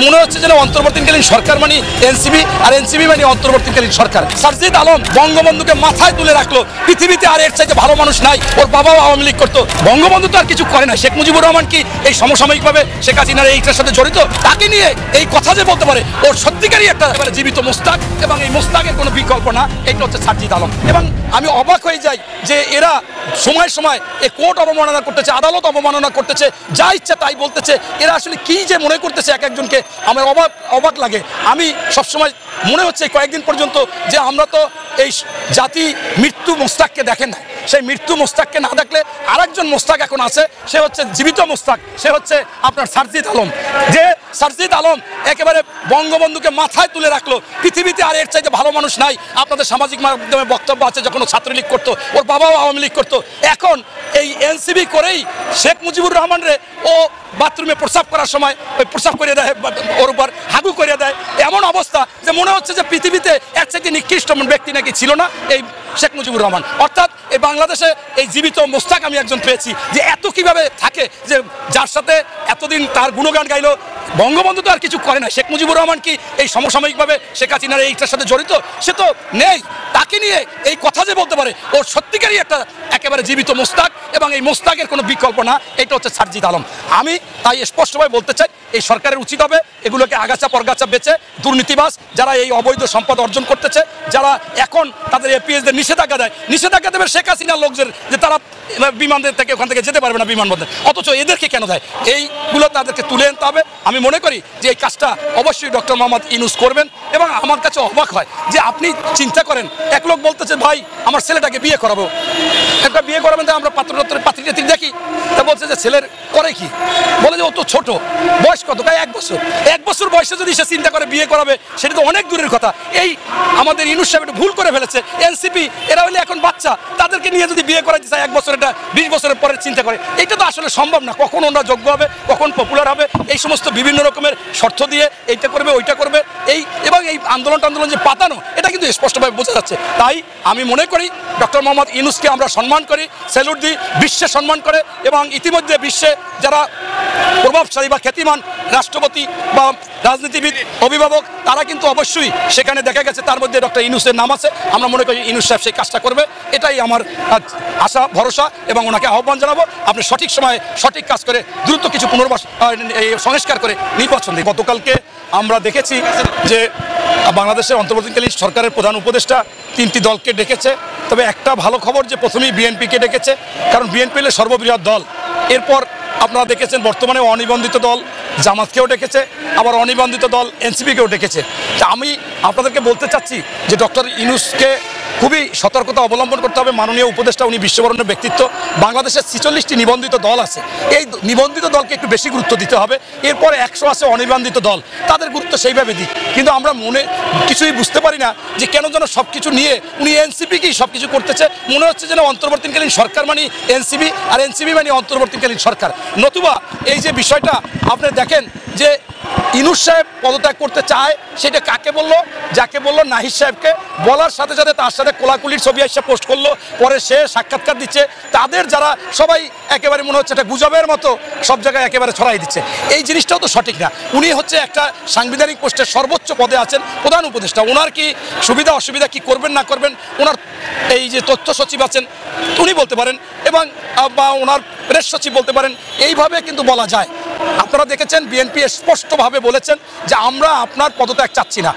মনে হচ্ছে যেন অন্তর্বর্তীকালীন সরকার মানে এনসিবি আর এনসিবি মানে অন্তর্বর্তীকালীন সরকার। সারজিদ আলম বঙ্গবন্ধুকে মাথায় তুলে রাখলো, পৃথিবীতে আর এর চাইতে ভালো মানুষ নাই। ওর বাবাও আওয়ামী লীগ করতো, বঙ্গবন্ধু তো আর কিছু করে না। শেখ মুজিবুর রহমান কি এই সমসাময়িকভাবে শেখ হাসিনার এইটার সাথে জড়িত? তাকে নিয়ে এই কথা যে বলতে পারে ওর সত্যিকারই একটা জীবিত মোস্তাক, এবং এই মোস্তাকের কোনো বিকল্প না। এটা হচ্ছে সারজিদ আলম। এবং আমি অবাক হয়ে যাই যে এরা সময় সময় এই কোর্ট অবমাননা করতেছে, আদালত অবমাননা করতেছে, যা ইচ্ছা তাই বলতেছে। এরা আসলে কি যে মনে করতেছে এক একজনকে আমার অবাক লাগে। আমি সবসময় মনে হচ্ছে কয়েকদিন পর্যন্ত যে আমরা তো এই জাতি মৃত্যু মোস্তাককে দেখেন না, সেই মৃত্যু মোস্তাককে না দেখলে আরেকজন মোস্তাক এখন আছে, সে হচ্ছে জীবিত মোস্তাক, সে হচ্ছে আপনার সারজিদ আলম। যে সারজিদ আলম একেবারে বঙ্গবন্ধুকে মাথায় তুলে রাখলো, পৃথিবীতে আর এর চাইতে ভালো মানুষ নাই। আপনাদের সামাজিক মাধ্যমে বক্তব্য আছে, যখন ছাত্রলীগ করতো, ওর বাবাও আওয়ামী লীগ করতো। এখন এই এনসিবি করেই শেখ মুজিবুর রহমান রে ও বাথরুমে প্রস্রাব করার সময় ওই প্রস্রাব করিয়ে দেয়, ওর উপর হাগু করিয়ে দেয়। এমন অবস্থা যে মনে হচ্ছে যে পৃথিবীতে এক চাইতে নিকৃষ্ট ব্যক্তি নাকি ছিল না এই শেখ মুজিবুর রহমান। অর্থাৎ এই বাংলাদেশে এই জীবিত মোস্তাক আমি একজন পেয়েছি যে এত কিভাবে থাকে, যে যার সাথে এতদিন তার গুণগান গাইলো। বঙ্গবন্ধু তো আর কিছু করে না। শেখ মুজিবুর রহমান কি এই সমসাময়িকভাবে শেখ হাসিনার এইটার সাথে জড়িত? সে তো নেই। তাকে নিয়ে এই কথা যে বলতে পারে ওর সত্যিকারই একটা একেবারে জীবিত মোস্তাক, এবং এই মোস্তাকের কোনো বিকল্প না। এটা হচ্ছে সারজিদ আলম। আমি তাই স্পষ্টভাবে বলতে চাই, এই সরকারের উচিত হবে এগুলোকে আগাছা পরগাছা বেচে দুর্নীতিবাজ যারা এই অবৈধ সম্পদ অর্জন করতেছে, যারা এখন তাদের এপিএসদের নিষেধাজ্ঞা দেয়, নিষেধাজ্ঞা দেবে শেখ হাসিনার লোকদের, যে তারা বিমানদের থেকে ওখান থেকে যেতে পারবে না বিমানবন্দরে, অথচ এদেরকে কেন দেয়? এইগুলো তাদেরকে তুলে আনতে হবে। আমি মনে করি যে এই কাজটা অবশ্যই ডক্টর মোহাম্মদ ইউনূস করবেন। এবং আমার কাছে অবাক হয় যে আপনি চিন্তা করেন, এক লোক বলতেছে ভাই আমার ছেলেটাকে বিয়ে করাবো, একটা বিয়ে করাবেন, তাই আমরা পাত্রী দেখি, তা বলছে যে ছেলের করে কি, বলে যে ও তো ছোট, বয়স কত? তাই 1 বছর। 1 বছর বয়সে যদি সে চিন্তা করে বিয়ে করাবে, সেটা তো অনেক দূরের কথা। এই আমাদের ইউনূস সাহেব একটু ভুল করে ফেলেছে। এনসিপি এরা হলে এখন বাচ্চা, তাদেরকে নিয়ে যদি বিয়ে করাইতে চায় 1 বছর, এটা 20 বছরের পরে চিন্তা করে, এটা তো আসলে সম্ভব না। কখন ওরা যোগ্য হবে, কখন পপুলার হবে, এই সমস্ত বিভিন্ন রকমের শর্ত দিয়ে এইটা করবে ওইটা করবে, এবং এই আন্দোলন যে পাতানো, এটা কিন্তু স্পষ্টভাবে বোঝা যাচ্ছে। তাই আমি মনে করি ডক্টর মোহাম্মদ ইউনূসকে আমরা সম্মান করি, স্যালুট দিই, বিশ্বে সম্মান করে। এবং ইতিমধ্যে বিশ্বে যারা প্রভাবশালী বা খ্যাতিমান রাষ্ট্রপতি বা রাজনীতিবিদ, অভিভাবক, তারা কিন্তু অবশ্যই সেখানে দেখা গেছে তার মধ্যে ডক্টর ইউনূসের নাম আছে। আমরা মনে করি ইউনূস সাহেব সেই কাজটা করবে, এটাই আমার আশা ভরসা, এবং ওনাকে আহ্বান জানাবো আপনি সঠিক সময়ে সঠিক কাজ করে দ্রুত কিছু পুনর্বাস সংস্কার করে নির্বাচন দিন। গতকালকে আমরা দেখেছি যে বাংলাদেশের অন্তর্বর্তীকালীন সরকারের প্রধান উপদেষ্টা 3টি দলকে ডেকেছে। তবে একটা ভালো খবর যে প্রথমেই বিএনপিকে ডেকেছে, কারণ বিএনপি হলে সর্ববৃহৎ দল। এরপর আপনারা দেখেছেন বর্তমানে অনিবন্ধিত দল জামাতকেও ডেকেছে, আবার অনিবন্ধিত দল এনসিপিকেও ডেকেছে। তা আমি আপনাদেরকে বলতে চাচ্ছি যে ডক্টর ইউনূসকে খুবই সতর্কতা অবলম্বন করতে হবে। মাননীয় উপদেষ্টা উনি বিশ্ববরণ্য ব্যক্তিত্ব। বাংলাদেশের 46টি নিবন্ধিত দল আছে, এই নিবন্ধিত দলকে একটু বেশি গুরুত্ব দিতে হবে। এরপর 100 আছে অনিবন্ধিত দল, তাদের গুরুত্ব সেইভাবে দিই। কিন্তু আমরা কিছুই বুঝতে পারি না যে কেন যেন সব কিছু নিয়ে উনি এনসিপিকেই সব কিছু করতেছে। মনে হচ্ছে যেন অন্তর্বর্তীকালীন সরকার মানে এনসিবি আর এনসিবি মানে অন্তর্বর্তীকালীন সরকার। নতুবা এই যে বিষয়টা আপনি দেখেন যে ইউনূস সাহেব পদত্যাগ করতে চায়, সেটা কাকে বললো? যাকে বললো নাহিদ সাহেবকে। বলার সাথে সাথে তার সাথে কোলাকুলির ছবি এসে পোস্ট করলো, পরে সে সাক্ষাৎকার দিচ্ছে। তাদের যারা সবাই একেবারে মনে হচ্ছে এটা গুজবের মতো সব জায়গায় একেবারে ছড়াই দিচ্ছে। এই জিনিসটাও তো সঠিক না। উনি হচ্ছে একটা সাংবিধানিক পোস্টের সর্বোচ্চ পদে আছেন, প্রধান উপদেষ্টা। ওনার কি সুবিধা অসুবিধা কি করবেন না করবেন, ওনার এই যে তথ্য সচিব আছেন উনি বলতে পারেন, এবং বা ওনার প্রেস সচিব বলতে পারেন। এইভাবে কিন্তু বলা যায়। আপনারা দেখেছেন বিএনপি স্পষ্টভাবে বলেছেন যে আমরা আপনার পদত্যাগ চাচ্ছি না,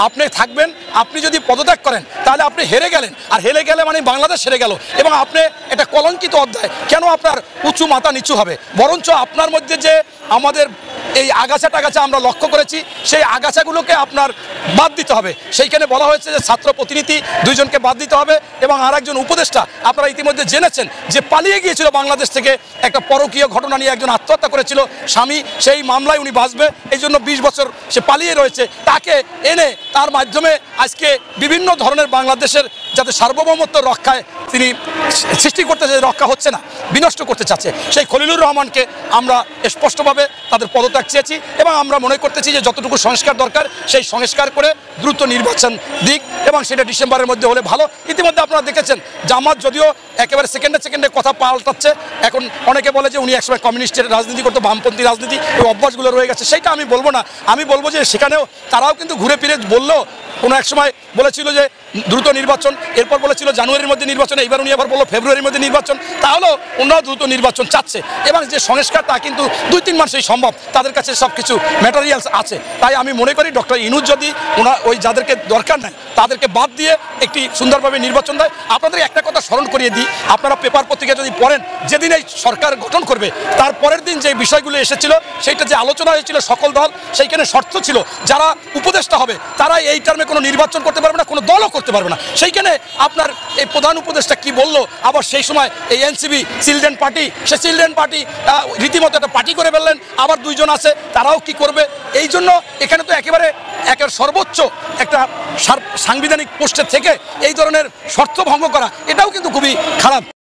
আপনি থাকবেন। আপনি যদি পদত্যাগ করেন তাহলে আপনি হেরে গেলেন, আর হেরে গেলে মানে বাংলাদেশ হেরে গেল, এবং আপনি এটা কলঙ্কিত অধ্যায়। কেন আপনার উঁচু মাথা নিচু হবে? বরঞ্চ আপনার মধ্যে যে আমাদের এই আগাছা টাগাছা আমরা লক্ষ্য করেছি, সেই আগাছাগুলোকে আপনার বাদ দিতে হবে। সেইখানে বলা হয়েছে যে ছাত্র প্রতিনিধি 2 জনকে বাদ দিতে হবে, এবং আরেকজন উপদেষ্টা আপনারা ইতিমধ্যে জেনেছেন যে পালিয়ে গিয়েছিল বাংলাদেশ থেকে, একটা পরকীয় ঘটনা নিয়ে একজন আত্মহত্যা করেছিল স্বামী, সেই মামলায় উনি বাঁচবে এই জন্য 20 বছর সে পালিয়ে রয়েছে। তাকে এনে তার মাধ্যমে আজকে বিভিন্ন ধরনের বাংলাদেশের যাতে সার্বভৌমত্ব রক্ষায় তিনি সৃষ্টি করতে রক্ষা হচ্ছে না, বিনষ্ট করতে চাচ্ছে। সেই খলিলুর রহমানকে আমরা স্পষ্টভাবে তাদের পদত্যাগ চেয়েছি, এবং আমরা মনে করতেছি যে যতটুকু সংস্কার দরকার সেই সংস্কার করে দ্রুত নির্বাচন দিক, এবং সেটা ডিসেম্বরের মধ্যে হলে ভালো। ইতিমধ্যে আপনারা দেখেছেন জামাত যদিও একেবারে সেকেন্ডে সেকেন্ডে কথা পাল্টাচ্ছে। এখন অনেকে বলে যে উনি একসময় কমিউনিস্টের রাজনীতি করতো, বামপন্থী রাজনীতি, ওই অভ্যাসগুলো রয়ে গেছে। সেইটা আমি বলবো না, আমি বলবো যে সেখানেও তারাও কিন্তু ঘুরে ফিরে বললো, কোনো এক সময় বলেছিল যে দ্রুত নির্বাচন, এরপর বলেছিল জানুয়ারির মধ্যে নির্বাচন, এইবার উনি আবার বললো ফেব্রুয়ারির মধ্যে নির্বাচন। তাহলেও ওনারাও দ্রুত নির্বাচন চাচ্ছে এবং যে সংস্কার তা কিন্তু 2-3 মাসেই সম্ভব, তাদের কাছে সব কিছু ম্যাটেরিয়ালস আছে। তাই আমি মনে করি ডক্টর ইনুস যদি ওই যাদেরকে দরকার নাই তাদেরকে বাদ দিয়ে একটি সুন্দরভাবে নির্বাচন দেয়। আপনাদের একটা কথা স্মরণ করিয়ে দিই, আপনারা পেপার পত্রিকা যদি পড়েন, যেদিন এই সরকার গঠন করবে তার পরের দিন যে বিষয়গুলো এসেছিল, সেইটা যে আলোচনা হয়েছিল সকল দল, সেইখানে শর্ত ছিল যারা উপদেষ্টা হবে তারা এই টার্মে কোনো নির্বাচন করতে পারবে না, কোনো দলও করতে পারবে না। সেইখানে আপনার এই প্রধান উপদেষ্টা কি বললো, আবার সেই সময় এই এনসিপি চিলড্রেন পার্টি, সে চিলড্রেন পার্টি রীতিমতো একটা পার্টি করে ফেললেন, আবার 2 জন আছে তারাও কি করবে। এই জন্য এখানে তো একেবারে সর্বোচ্চ একটা সাংবিধানিক পোস্টে থেকে এই ধরনের শর্ত ভঙ্গ করা, এটাও কিন্তু খুবই খারাপ।